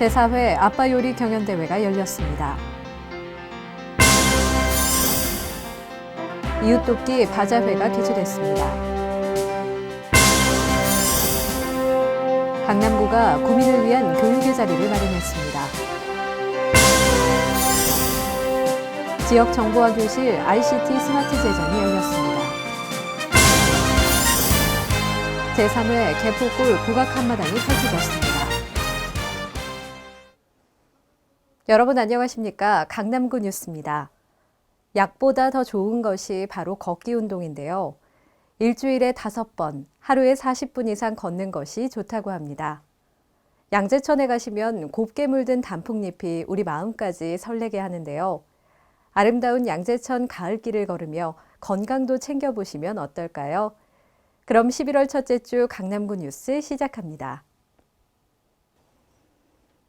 제4회 아빠 요리 경연대회가 열렸습니다. 이웃돕기 바자회가 개최됐습니다. 강남구가 구민을 위한 교육의 자리를 마련했습니다. 지역 정보화 교실 ICT 스마트 제전이 열렸습니다. 제3회 개포골 국악 한마당이 펼쳐졌습니다. 여러분 안녕하십니까? 강남구 뉴스입니다. 약보다 더 좋은 것이 바로 걷기 운동인데요. 일주일에 5번, 하루에 40분 이상 걷는 것이 좋다고 합니다. 양재천에 가시면 곱게 물든 단풍잎이 우리 마음까지 설레게 하는데요. 아름다운 양재천 가을길을 걸으며 건강도 챙겨보시면 어떨까요? 그럼 11월 첫째 주 강남구 뉴스 시작합니다.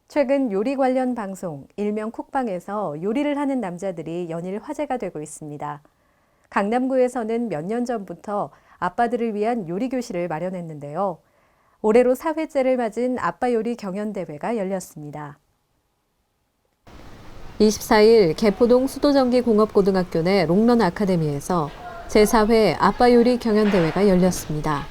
최근 요리 관련 방송, 일명 쿡방에서 요리를 하는 남자들이 연일 화제가 되고 있습니다. 강남구에서는 몇 년 전부터 아빠들을 위한 요리 교실을 마련했는데요. 올해로 4회째를 맞은 아빠 요리 경연대회가 열렸습니다. 24일 개포동 수도전기공업고등학교 내 롱런 아카데미에서 제4회 아빠 요리 경연대회가 열렸습니다.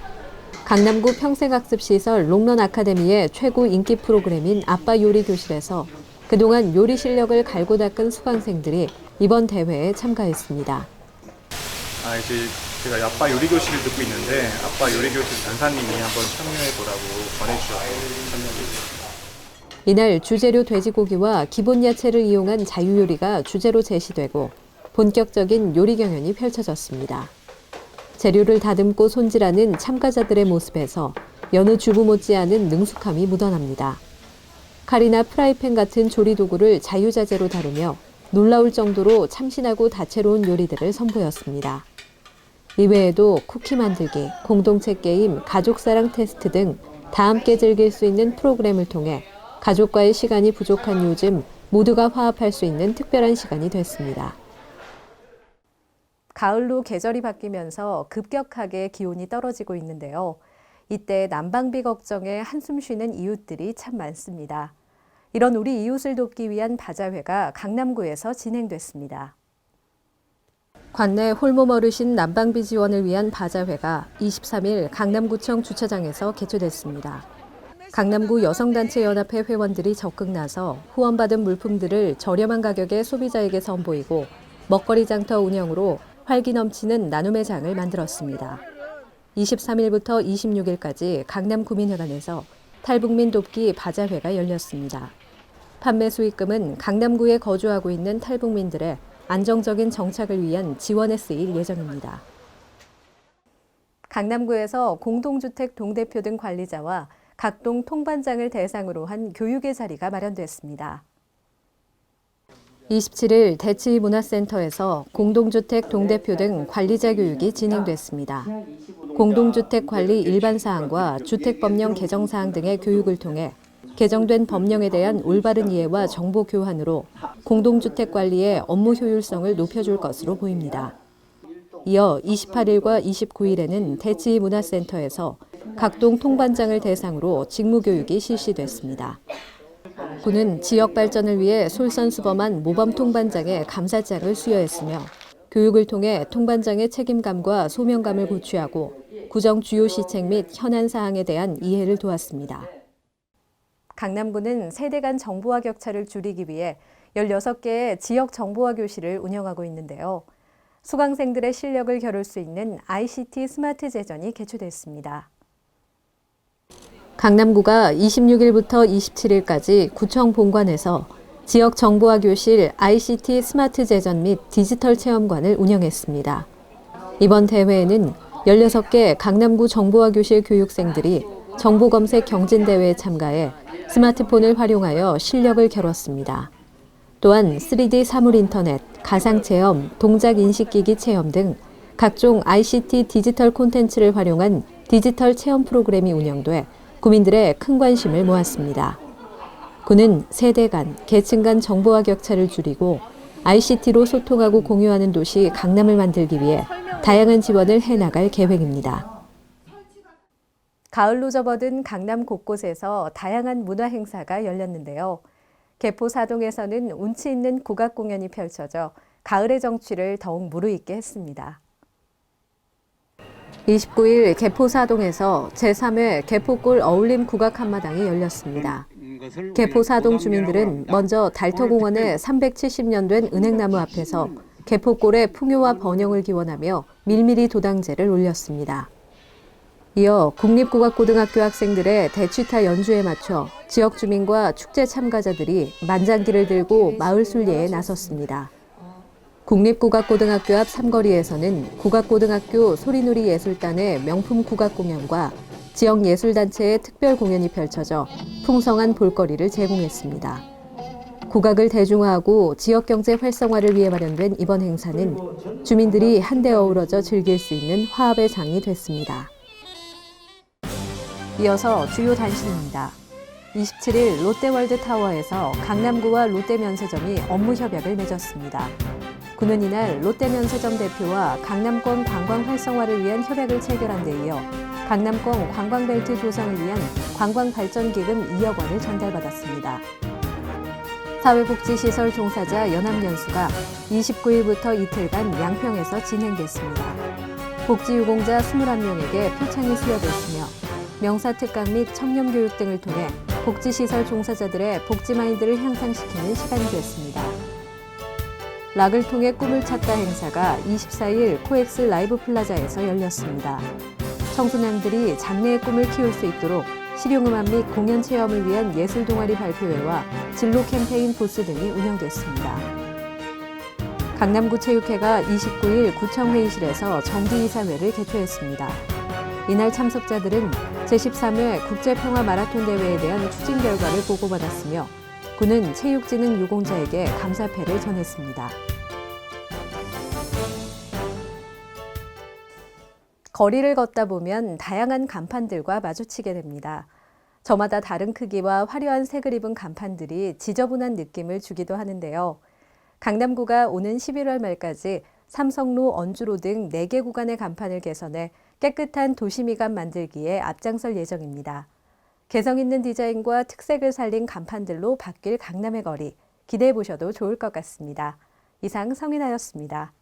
강남구 평생학습시설 롱런 아카데미의 최고 인기 프로그램인 아빠 요리 교실에서 그동안 요리 실력을 갈고 닦은 수강생들이 이번 대회에 참가했습니다. 이제 제가 아빠 요리 교실을 듣고 있는데 아빠 요리 교실 전사님이 한번 참여해보라고 권해주셔서 참여했습니다. 이날 주재료 돼지고기와 기본 야채를 이용한 자유요리가 주제로 제시되고 본격적인 요리 경연이 펼쳐졌습니다. 재료를 다듬고 손질하는 참가자들의 모습에서 여느 주부 못지않은 능숙함이 묻어납니다. 칼이나 프라이팬 같은 조리도구를 자유자재로 다루며 놀라울 정도로 참신하고 다채로운 요리들을 선보였습니다. 이외에도 쿠키 만들기, 공동체 게임, 가족사랑 테스트 등 다 함께 즐길 수 있는 프로그램을 통해 가족과의 시간이 부족한 요즘 모두가 화합할 수 있는 특별한 시간이 됐습니다. 가을로 계절이 바뀌면서 급격하게 기온이 떨어지고 있는데요. 이때 난방비 걱정에 한숨 쉬는 이웃들이 참 많습니다. 이런 우리 이웃을 돕기 위한 바자회가 강남구에서 진행됐습니다. 관내 홀몸 어르신 난방비 지원을 위한 바자회가 23일 강남구청 주차장에서 개최됐습니다. 강남구 여성단체연합회 회원들이 적극 나서 후원받은 물품들을 저렴한 가격에 소비자에게 선보이고 먹거리 장터 운영으로 활기 넘치는 나눔의 장을 만들었습니다. 23일부터 26일까지 강남구민회관에서 탈북민 돕기 바자회가 열렸습니다. 판매 수익금은 강남구에 거주하고 있는 탈북민들의 안정적인 정착을 위한 지원에 쓰일 예정입니다. 강남구에서 공동주택 동대표 등 관리자와 각동 통반장을 대상으로 한 교육의 자리가 마련됐습니다. 27일 대치문화센터에서 공동주택 동대표 등 관리자 교육이 진행됐습니다. 공동주택 관리 일반 사항과 주택법령 개정 사항 등의 교육을 통해 개정된 법령에 대한 올바른 이해와 정보 교환으로 공동주택 관리의 업무 효율성을 높여줄 것으로 보입니다. 이어 28일과 29일에는 대치문화센터에서 각동 통반장을 대상으로 직무교육이 실시됐습니다. 구는 지역 발전을 위해 솔선수범한 모범 통반장의 감사장을 수여했으며 교육을 통해 통반장의 책임감과 소명감을 고취하고 구정 주요 시책 및 현안 사항에 대한 이해를 도왔습니다. 강남구는 세대 간 정보화 격차를 줄이기 위해 16개의 지역 정보화 교실을 운영하고 있는데요. 수강생들의 실력을 겨룰 수 있는 ICT 스마트 제전이 개최됐습니다. 강남구가 26일부터 27일까지 구청 본관에서 지역 정보화 교실 ICT 스마트 제전 및 디지털 체험관을 운영했습니다. 이번 대회에는 16개 강남구 정보화 교실 교육생들이 정보검색 경진대회에 참가해 스마트폰을 활용하여 실력을 겨뤘습니다. 또한 3D 사물 인터넷, 가상체험, 동작인식기기 체험 등 각종 ICT 디지털 콘텐츠를 활용한 디지털 체험 프로그램이 운영돼 구민들의 큰 관심을 모았습니다. 구는 세대 간, 계층 간 정보화 격차를 줄이고 ICT로 소통하고 공유하는 도시 강남을 만들기 위해 다양한 지원을 해나갈 계획입니다. 가을로 접어든 강남 곳곳에서 다양한 문화 행사가 열렸는데요. 개포 사동에서는 운치 있는 국악 공연이 펼쳐져 가을의 정취를 더욱 무르익게 했습니다. 29일 개포 사동에서 제3회 개포골 어울림 국악 한마당이 열렸습니다. 개포 사동 주민들은 먼저 달터공원의 370년 된 은행나무 앞에서 개포골의 풍요와 번영을 기원하며 밀밀히 도당제를 올렸습니다. 이어 국립국악고등학교 학생들의 대취타 연주에 맞춰 지역 주민과 축제 참가자들이 만장기를 들고 마을 순례에 나섰습니다. 국립국악고등학교 앞 삼거리에서는 국악고등학교 소리누리 예술단의 명품 국악 공연과 지역 예술단체의 특별 공연이 펼쳐져 풍성한 볼거리를 제공했습니다. 국악을 대중화하고 지역 경제 활성화를 위해 마련된 이번 행사는 주민들이 한데 어우러져 즐길 수 있는 화합의 장이 됐습니다. 이어서 주요 단신입니다. 27일 롯데월드타워에서 강남구와 롯데면세점이 업무 협약을 맺었습니다. 구는 이날 롯데면세점 대표와 강남권 관광 활성화를 위한 협약을 체결한 데 이어 강남권 관광벨트 조성을 위한 관광발전기금 2억 원을 전달받았습니다. 사회복지시설 종사자 연합연수가 29일부터 이틀간 양평에서 진행됐습니다. 복지유공자 21명에게 표창이 수여됐으며 명사특강 및 청렴교육 등을 통해 복지시설 종사자들의 복지 마인드를 향상시키는 시간이 됐습니다. 락을 통해 꿈을 찾다 행사가 24일 코엑스 라이브 플라자에서 열렸습니다. 청소년들이 장래의 꿈을 키울 수 있도록 실용음악 및 공연 체험을 위한 예술 동아리 발표회와 진로 캠페인 부스 등이 운영됐습니다. 강남구 체육회가 29일 구청회의실에서 정기이사회를 개최했습니다. 이날 참석자들은 제13회 국제평화 마라톤 대회에 대한 추진 결과를 보고받았으며 구는 체육진흥 유공자에게 감사패를 전했습니다. 거리를 걷다 보면 다양한 간판들과 마주치게 됩니다. 저마다 다른 크기와 화려한 색을 입은 간판들이 지저분한 느낌을 주기도 하는데요. 강남구가 오는 11월 말까지 삼성로, 언주로 등 4개 구간의 간판을 개선해 깨끗한 도시미감 만들기에 앞장설 예정입니다. 개성 있는 디자인과 특색을 살린 간판들로 바뀔 강남의 거리, 기대해 보셔도 좋을 것 같습니다. 이상 성인아였습니다.